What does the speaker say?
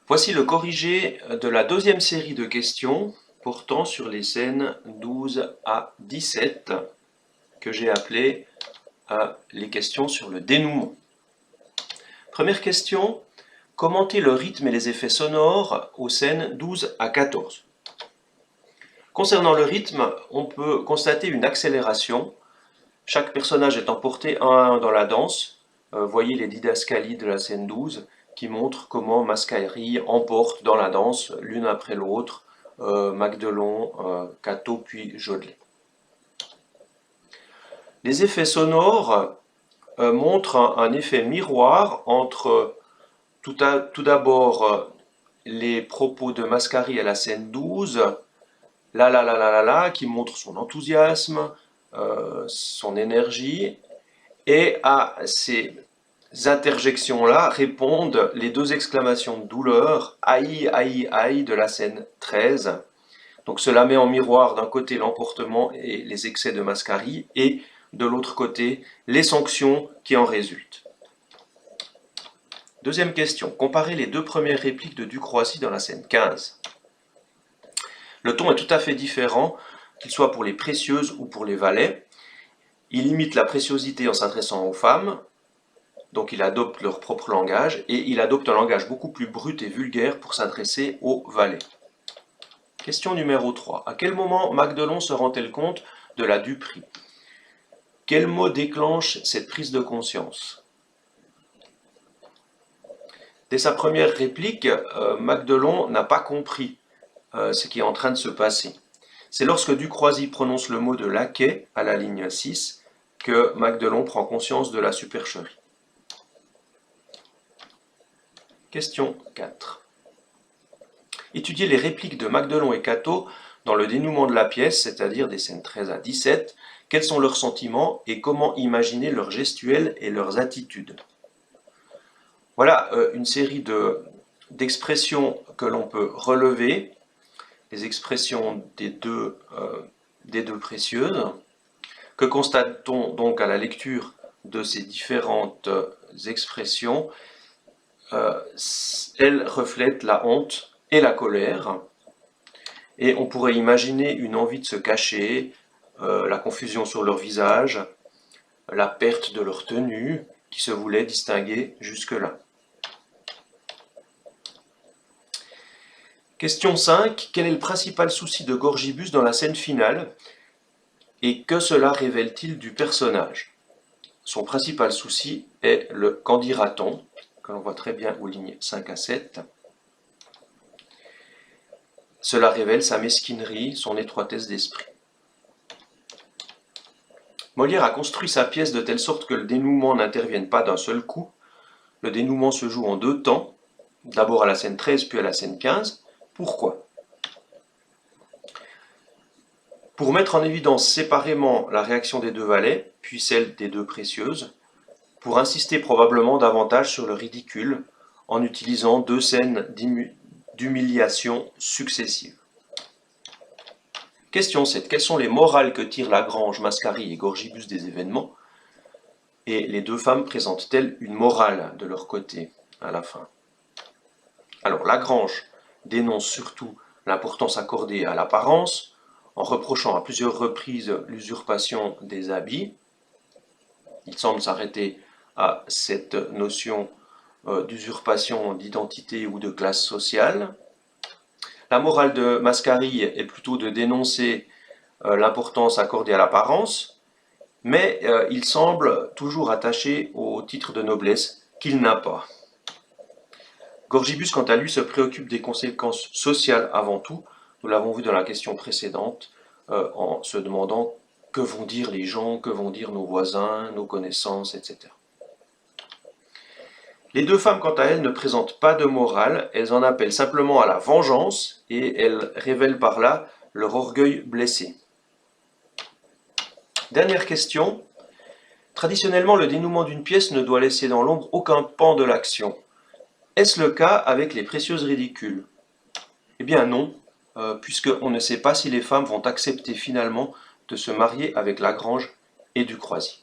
Voici le corrigé de la deuxième série de questions portant sur les scènes 12 à 17 que j'ai appelées les questions sur le dénouement. Première question, commenter le rythme et les effets sonores aux scènes 12 à 14. Concernant le rythme, on peut constater une accélération. Chaque personnage est emporté un à un dans la danse. Voyez les didascalies de la scène 12 qui montrent comment Mascari emporte dans la danse l'une après l'autre Magdelon, Cato puis Jodelet. Les effets sonores montrent un effet miroir entre tout d'abord les propos de Mascari à la scène 12, la, qui montre son enthousiasme, son énergie, et à ces interjections-là répondent les deux exclamations de douleur, aïe, aïe, aïe de la scène 13. Donc cela met en miroir d'un côté l'emportement et les excès de Mascari, et de l'autre côté les sanctions qui en résultent. Deuxième question, comparez les deux premières répliques de Ducroissy dans la scène 15. Le ton est tout à fait différent, qu'il soit pour les précieuses ou pour les valets. Il imite la préciosité en s'adressant aux femmes, donc il adopte leur propre langage, et il adopte un langage beaucoup plus brut et vulgaire pour s'adresser aux valets. Question numéro 3. À quel moment Magdelon se rend-elle compte de la duperie? Quel mot déclenche cette prise de conscience? Dès sa première réplique, Magdelon n'a pas compris ce qui est en train de se passer. C'est lorsque Ducroissy prononce le mot de laquais à la ligne 6 que Magdelon prend conscience de la supercherie. Question 4. Étudiez les répliques de Magdelon et Cato dans le dénouement de la pièce, c'est-à-dire des scènes 13 à 17. Quels sont leurs sentiments et comment imaginer leurs gestuels et leurs attitudes? Voilà une série d'expressions que l'on peut relever, les expressions des deux précieuses. Que constate-t-on donc à la lecture de ces différentes expressions? Elles reflètent la honte et la colère, et on pourrait imaginer une envie de se cacher, la confusion sur leur visage, la perte de leur tenue, qui se voulait distinguer jusque-là. Question 5. Quel est le principal souci de Gorgibus dans la scène finale, et que cela révèle-t-il du personnage? Son principal souci est le qu'en dira-t-on, que l'on voit très bien aux lignes 5 à 7. Cela révèle sa mesquinerie, son étroitesse d'esprit. Molière a construit sa pièce de telle sorte que le dénouement n'intervienne pas d'un seul coup. Le dénouement se joue en deux temps, d'abord à la scène 13 puis à la scène 15. Pourquoi? Pour mettre en évidence séparément la réaction des deux valets, puis celle des deux précieuses, pour insister probablement davantage sur le ridicule, en utilisant deux scènes d'humiliation successives. Question 7. Quelles sont les morales que tirent Lagrange, Mascari et Gorgibus des événements? Et les deux femmes présentent-elles une morale de leur côté à la fin? Alors Lagrange dénonce surtout l'importance accordée à l'apparence, en reprochant à plusieurs reprises l'usurpation des habits. Il semble s'arrêter à cette notion d'usurpation d'identité ou de classe sociale. La morale de Mascari est plutôt de dénoncer l'importance accordée à l'apparence, mais il semble toujours attaché au titre de noblesse qu'il n'a pas. Gorgibus, quant à lui, se préoccupe des conséquences sociales avant tout. Nous l'avons vu dans la question précédente, en se demandant que vont dire les gens, que vont dire nos voisins, nos connaissances, etc. Les deux femmes, quant à elles, ne présentent pas de morale, elles en appellent simplement à la vengeance et elles révèlent par là leur orgueil blessé. Dernière question. Traditionnellement, le dénouement d'une pièce ne doit laisser dans l'ombre aucun pan de l'action. Est-ce le cas avec les précieuses ridicules? Eh bien non, puisqu'on ne sait pas si les femmes vont accepter finalement de se marier avec Lagrange et Ducroissy.